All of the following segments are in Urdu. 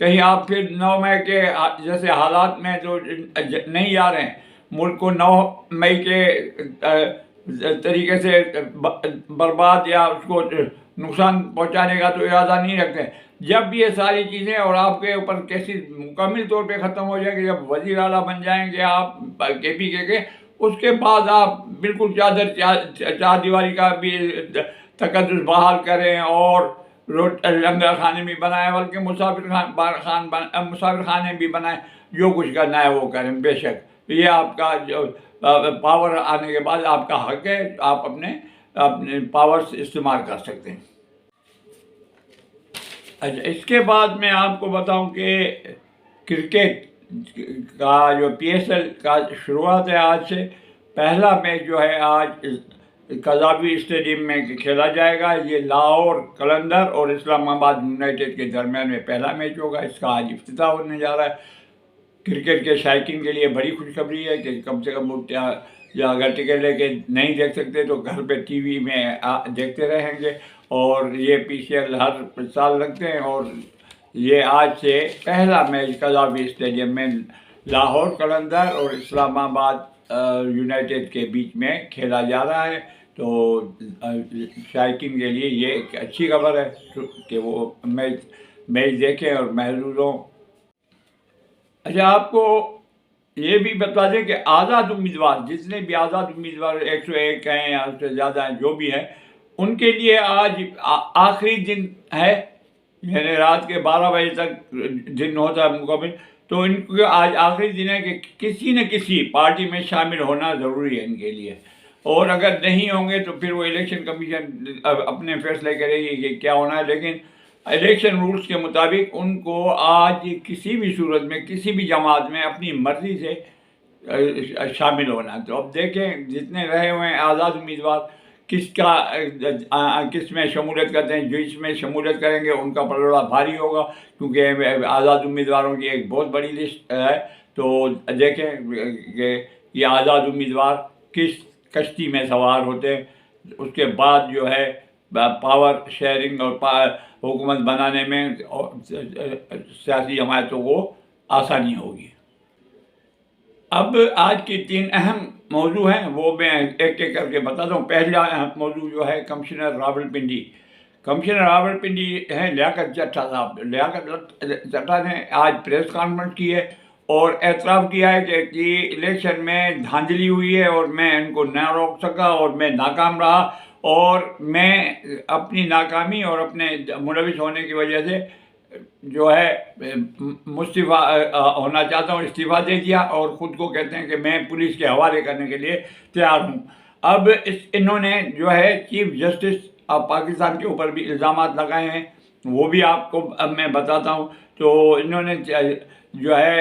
کہیں آپ پھر 9 مئی کے جیسے حالات میں جو نہیں آ رہے ہیں، ملک کو 9 مئی کے طریقے سے برباد یا اس کو نقصان پہنچانے کا تو ارادہ نہیں رکھتے. جب یہ ساری چیزیں اور آپ کے اوپر کیسی مکمل طور پہ ختم ہو جائے گی، جب وزیر اعلیٰ بن جائیں گے آپ KPK کے، اس کے بعد آپ بالکل چار دیواری کا بھی تقدس بحال کریں اور لنگر خانے بھی بنائیں، بلکہ مسافر خانے بھی بنائیں، جو کچھ کرنا ہے وہ کریں. بے شک یہ آپ کا جو پاور آنے کے بعد آپ کا حق ہے، آپ اپنے پاور سے استعمال کر سکتے ہیں. اچھا، اس کے بعد میں آپ کو بتاؤں کہ کرکٹ کا جو PSL کا شروعات ہے آج سے. پہلا میچ جو ہے آج قذافی اسٹیڈیم میں کھیلا جائے گا. یہ لاہور قلندر اور اسلام آباد یونائٹیڈ کے درمیان میں پہلا میچ ہوگا. اس کا آج افتتاح ہونے جا رہا ہے. کرکٹ کے شائقین کے لیے بڑی خوشخبری ہے کہ کم سے کم یا اگر ٹکٹ لے کے نہیں دیکھ سکتے تو گھر پہ TV میں دیکھتے رہیں گے. اور یہ PCL ہر سال لگتے ہیں، اور یہ آج سے پہلا میچ قذافی اسٹیڈیم میں لاہور قلندر اور اسلام آباد یونائٹیڈ کے بیچ میں کھیلا جا رہا ہے. تو شائقین کے لیے یہ ایک اچھی خبر ہے کہ وہ میچ دیکھیں اور محظوظ ہوں. اچھا، آپ کو یہ بھی بتا دیں کہ آزاد امیدوار، جتنے بھی آزاد امیدوار 101 ہیں یا اس سے زیادہ ہیں جو بھی ہیں، ان کے لیے آج آخری دن ہے. یعنی رات کے 12 بجے تک دن ہوتا ہے مکمل. تو ان کو آج آخری دن ہے کہ کسی نہ کسی پارٹی میں شامل ہونا ضروری ہے ان کے لیے. اور اگر نہیں ہوں گے تو پھر وہ الیکشن کمیشن اپنے فیصلے کرے گی کہ کیا ہونا ہے. لیکن الیکشن رولز کے مطابق ان کو آج کسی بھی صورت میں کسی بھی جماعت میں اپنی مرضی سے شامل ہونا ہے. تو اب دیکھیں جتنے رہے ہوئے ہیں آزاد امیدوار کس میں شمولیت کرتے ہیں. جو اس میں شمولیت کریں گے ان کا پلڑا بھاری ہوگا، کیونکہ آزاد امیدواروں کی ایک بہت بڑی لسٹ ہے. تو دیکھیں کہ یہ آزاد امیدوار کس کشتی میں سوار ہوتے ہیں. اس کے بعد جو ہے پاور شیئرنگ اور حکومت بنانے میں سیاسی جماعتوں کو آسانی ہوگی. اب آج کی 3 اہم موضوع ہیں، وہ میں ایک ایک کر کے بتاتا ہوں. پہلا اہم موضوع جو ہے کمشنر راولپنڈی. کمشنر راولپنڈی ہیں لیاقت جٹھا صاحب. لیاقت جٹھا نے آج پریس کانفرنس کی ہے اور اعتراف کیا ہے کہ الیکشن میں دھاندلی ہوئی ہے اور میں ان کو نہ روک سکا اور میں ناکام رہا، اور میں اپنی ناکامی اور اپنے ملوث ہونے کی وجہ سے جو ہے مستعفی ہونا چاہتا ہوں، استعفیٰ دے دیا، اور خود کو کہتے ہیں کہ میں پولیس کے حوالے کرنے کے لیے تیار ہوں. اب انہوں نے جو ہے چیف جسٹس آف پاکستان کے اوپر بھی الزامات لگائے ہیں، وہ بھی آپ کو اب میں بتاتا ہوں. تو انہوں نے جو ہے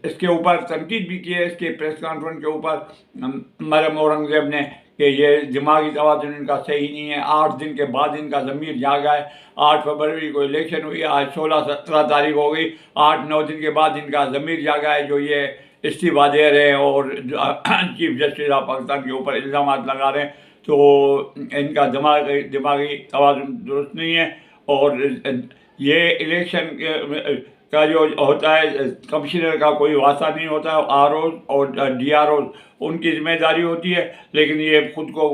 اس کے اوپر تنقید بھی کی ہے، اس کے پریس کانفرنس کے اوپر مریم اورنگزیب نے، کہ یہ دماغی توازن ان کا صحیح نہیں ہے. 8 دن کے بعد ان کا ضمیر جاگا ہے. 8 فروری کو الیکشن ہوئی، آج 16-17 تاریخ ہو گئی. 8-9 دن کے بعد ان کا ضمیر جاگا ہے جو یہ استعفیٰ دے رہے ہیں اور چیف جسٹس آف پاکستان کے اوپر الزامات لگا رہے ہیں. تو ان کا دماغی توازن درست نہیں ہے. اور یہ الیکشن کا جو ہوتا ہے کمشنر کا کوئی واسطہ نہیں ہوتا ہے. ROs اور DROs ان کی ذمہ داری ہوتی ہے، لیکن یہ خود کو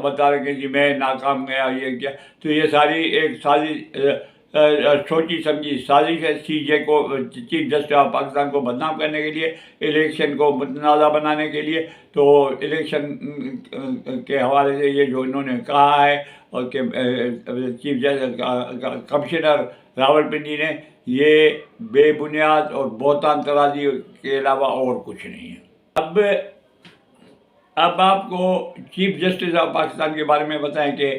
بتا رہے کہ میں ناکام گیا یہ کیا. تو یہ ساری ایک سوچی سمجھی سازش ہے CJ کو، چیف جسٹس آف پاکستان کو بدنام کرنے کے لیے، الیکشن کو متنازع بنانے کے لیے. تو الیکشن کے حوالے سے یہ جو انہوں نے کہا ہے اور کہ چیف جسٹس کمشنر راولپنڈی نے، یہ بے بنیاد اور بہتان طرازی کے علاوہ اور کچھ نہیں ہے. اب آپ کو چیف جسٹس آف پاکستان کے بارے میں بتائیں کہ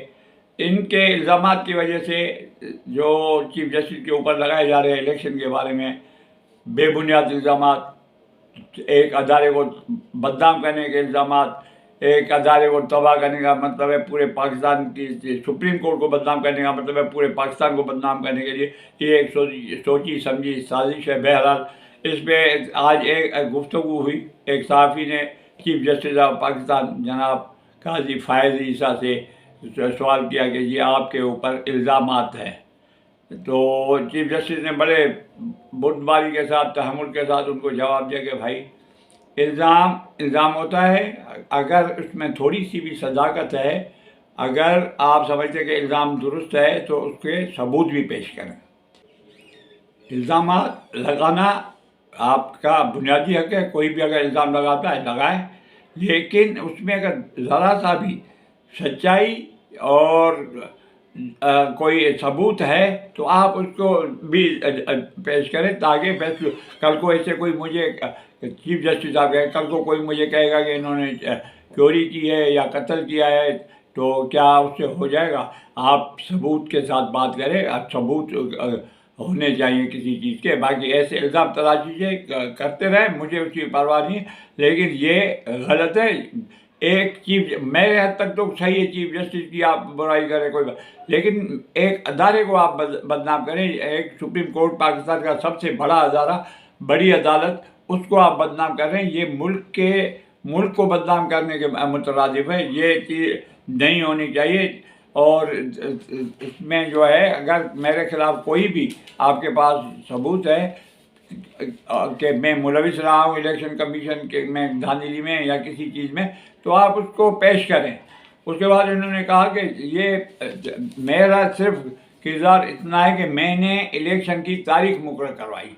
ان کے الزامات کی وجہ سے جو چیف جسٹس کے اوپر لگائے جا رہے ہیں الیکشن کے بارے میں بے بنیاد الزامات، ایک ادارے کو بدنام کرنے کے الزامات، ایک ادارے کو تباہ کرنے کا مطلب ہے پورے پاکستان کی سپریم کورٹ کو بدنام کرنے کا مطلب ہے پورے پاکستان کو بدنام کرنے کے لیے. یہ ایک سوچی سمجھی سازش ہے. بہرحال اس پہ آج ایک گفتگو ہوئی. ایک صحافی نے چیف جسٹس آف پاکستان جناب قاضی فائز عیسیٰ سے سوال کیا کہ یہ آپ کے اوپر الزامات ہیں تو چیف جسٹس نے بڑے بردباری کے ساتھ تحمل کے ساتھ ان کو جواب دیا کہ بھائی الزام ہوتا ہے، اگر اس میں تھوڑی سی بھی صداقت ہے، اگر آپ سمجھتے کہ الزام درست ہے تو اس کے ثبوت بھی پیش کریں۔ الزامات لگانا آپ کا بنیادی حق ہے، کوئی بھی اگر الزام لگاتا ہے لگائیں، لیکن اس میں اگر ذرا سا بھی سچائی اور کوئی ثبوت ہے تو آپ اس کو بھی پیش کریں، تاکہ کل کو ایسے کوئی مجھے چیف جسٹس صاحب ہے، کل کو کوئی مجھے کہے گا کہ انہوں نے چوری کی ہے یا قتل کیا ہے تو کیا اس سے ہو جائے گا؟ آپ ثبوت کے ساتھ بات کریں، ثبوت ہونے چاہیے کسی چیز کے، باقی ایسے الزام تراشی سے کرتے رہیں، مجھے اس کی پرواہ نہیں ہے، لیکن یہ غلط ہے۔ ایک چیف میرے حد تک تو صحیح ہے چیف جسٹس کی آپ برائی کریں کوئی بات، لیکن ایک ادارے کو آپ بدنام کریں، ایک سپریم کورٹ پاکستان کا سب سے بڑا ادارہ، بڑی عدالت، اس کو آپ بدنام کر رہے ہیں، یہ ملک کو بدنام کرنے کے مترادف ہے، یہ چیز نہیں ہونی چاہیے۔ اور اس میں جو ہے اگر میرے خلاف کوئی بھی آپ کے پاس ثبوت ہے کہ میں ملوث رہا ہوں الیکشن کمیشن کے میں دھاندلی میں یا کسی چیز میں، تو آپ اس کو پیش کریں۔ اس کے بعد انہوں نے کہا کہ یہ میرا صرف کردار اتنا ہے کہ میں نے الیکشن کی تاریخ مقرر کروائی۔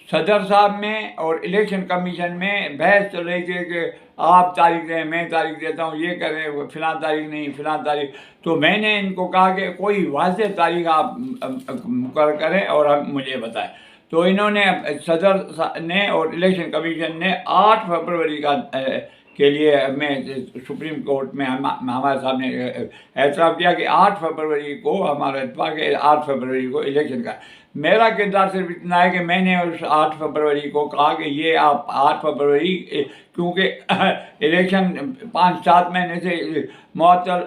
صدر صاحب میں اور الیکشن کمیشن میں بحث چل رہی تھی کہ آپ تاریخ دیں، میں تاریخ دیتا ہوں، یہ کریں، فلاں تاریخ نہیں، فلاں تاریخ۔ تو میں نے ان کو کہا کہ کوئی واضح تاریخ آپ مقرر کریں اور ہم مجھے بتائیں۔ تو انہوں نے صدر نے اور الیکشن کمیشن نے 8 فروری کے لیے میں سپریم کورٹ میں ہمارے سامنے اعتراف کیا کہ 8 فروری کو ہمارا اتفاق ہے، 8 فروری کو الیکشن کا۔ میرا کردار صرف اتنا ہے کہ میں نے اس 8 فروری کو کہا کہ یہ آپ 8 فروری، کیونکہ الیکشن 5-7 مہینے سے معطل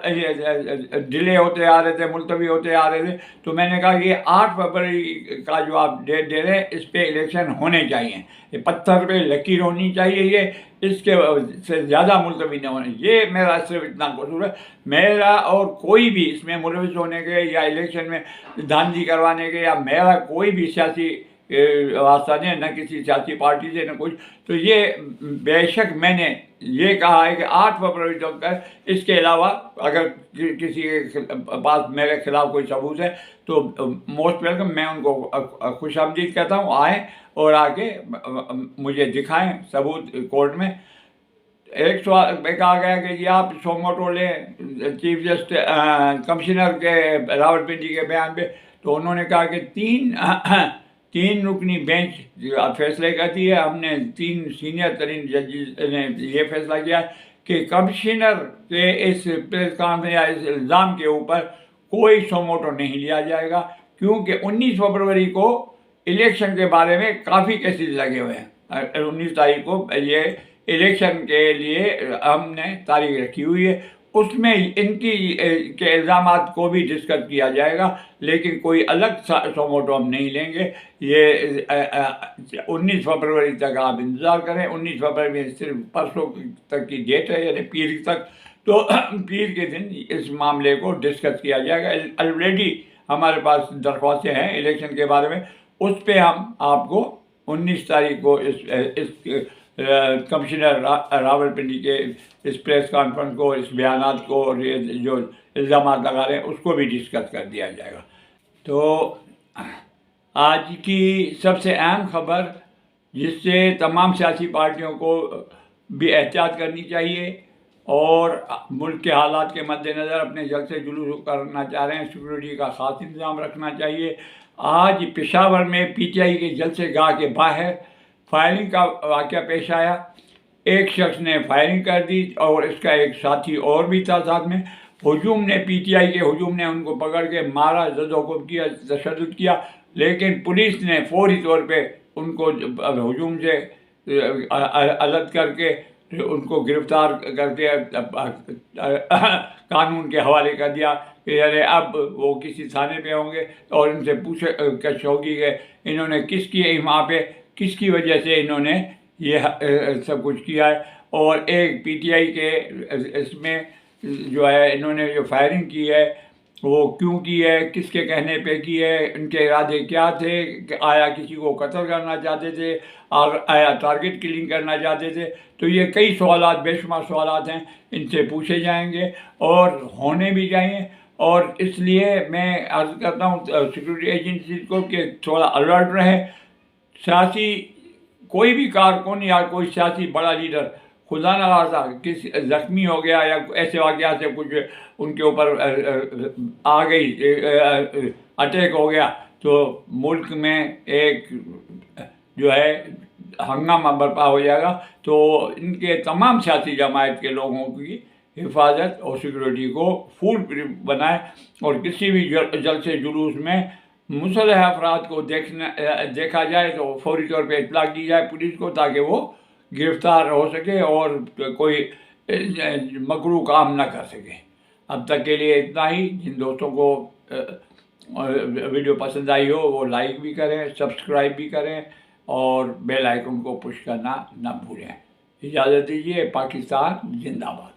ڈیلے ہوتے آ رہے تھے، ملتوی ہوتے آ رہے تھے، تو میں نے کہا کہ یہ 8 فروری کا جو آپ ڈیٹ دے رہے ہیں اس پہ الیکشن ہونے چاہیے، یہ پتھر پہ لکیر ہونی چاہیے، یہ اس کے سے زیادہ ملتوی نہ ہونے۔ یہ میرا صرف اتنا قصور ہے، میرا اور کوئی بھی اس میں ملوث ہونے کے یا الیکشن میں دھاندلی کروانے کے یا میرا کوئی بھی سیاسی واسطہ نہیں، نہ کسی سیاسی پارٹی سے، نہ کچھ۔ تو یہ بے شک میں نے یہ کہا ہے کہ 8 فروری تک، اس کے علاوہ اگر کسی کے پاس میرے خلاف کوئی ثبوت ہے تو موسٹ ویلکم، میں ان کو خوش آمدید کہتا ہوں، آئیں اور آ کے مجھے دکھائیں ثبوت کورٹ میں۔ ایک سوال میں کہا گیا کہ یہ آپ سوموٹو لیں چیف جسٹس کمشنر کے راولپنڈی کے بیان پہ، تو انہوں نے کہا کہ تین رکنی بینچ فیصلے کرتی ہے، ہم نے 3 سینئر ترین ججز نے یہ فیصلہ کیا کہ کمشنر کے اس پریس کانفرنس یا اس الزام کے اوپر کوئی سوموٹو نہیں لیا جائے گا، کیونکہ 19 فروری کو الیکشن کے بارے میں کافی کیسز لگے ہوئے ہیں۔ 19 تاریخ کو یہ الیکشن کے لیے ہم نے تاریخ رکھی ہوئی ہے، اس میں ان کے الزامات کو بھی ڈسکس کیا جائے گا، لیکن کوئی الگ سوموٹو ہم نہیں لیں گے۔ یہ 19 فروری تک آپ انتظار کریں، 19 فروری میں صرف پرسوں تک کی ڈیٹ ہے، یعنی پیر تک، تو پیر کے دن اس معاملے کو ڈسکس کیا جائے گا۔ آلریڈی ہمارے پاس درخواستیں ہیں الیکشن کے بارے میں، اس پہ ہم آپ کو 19 تاریخ کو اس کمشنر راولپنڈی کے اس پریس کانفرنس کو، اس بیانات کو اور یہ جو الزامات لگا رہے ہیں اس کو بھی ڈسکس کر دیا جائے گا۔ تو آج کی سب سے اہم خبر، جس سے تمام سیاسی پارٹیوں کو بھی احتیاط کرنی چاہیے اور ملک کے حالات کے مد نظر اپنے جلسے جلوس کرنا چاہ رہے ہیں، سیکورٹی کا خاص انتظام رکھنا چاہیے۔ آج پشاور میں پی ٹی آئی کے جلسے گاہ کے باہر فائرنگ کا واقعہ پیش آیا، ایک شخص نے فائرنگ کر دی اور اس کا ایک ساتھی اور بھی تھا ساتھ میں۔ ہجوم نے پی ٹی آئی کے ہجوم نے ان کو پکڑ کے مارا، زد و کوب کیا، تشدد کیا، لیکن پولیس نے فوری طور پہ ان کو ہجوم سے الگ کر کے ان کو گرفتار کر کے قانون کے حوالے کر دیا کہ یعنی اب وہ کسی تھانے پہ ہوں گے اور ان سے پوچھ گچھ ہوگی کہ انہوں نے کس کی وہاں پہ کس کی وجہ سے انہوں نے یہ سب کچھ کیا ہے۔ اور ایک پی ٹی آئی کے اس میں جو ہے انہوں نے جو فائرنگ کی ہے وہ کیوں کی ہے، کس کے کہنے پہ کی ہے، ان کے ارادے کیا تھے، کہ آیا کسی کو قتل کرنا چاہتے تھے، آیا ٹارگٹ کلنگ کرنا چاہتے تھے. تو یہ کئی سوالات، بے شمار سوالات ہیں، ان سے پوچھے جائیں گے اور ہونے بھی چاہیے. اور اس لیے میں عرض کرتا ہوں سیکورٹی ایجنسیز کو کہ تھوڑا الرٹ رہے. سیاسی کوئی بھی کارکن یا کوئی سیاسی بڑا لیڈر خدا نہ خواستہ کسی زخمی ہو گیا یا ایسے واقعات سے کچھ ان کے اوپر آ گئی، اٹیک ہو گیا، تو ملک میں ایک جو ہے ہنگامہ برپا ہو جائے گا. تو ان کے تمام سیاسی جماعت کے لوگوں کی حفاظت اور سیکورٹی کو فول پروف بنائے، اور کسی بھی جلسے جلوس میں مسلح افراد کو دیکھا جائے تو فوری طور پہ اطلاع کی جائے پولیس کو، تاکہ وہ گرفتار ہو سکے اور کوئی مکروہ کام نہ کر سکے. اب تک کے لیے اتنا ہی. جن دوستوں کو ویڈیو پسند آئی ہو وہ لائک بھی کریں، سبسکرائب بھی کریں، اور بیل آئیکن کو پش کرنا نہ بھولیں. اجازت دیجیے. پاکستان زندہ باد.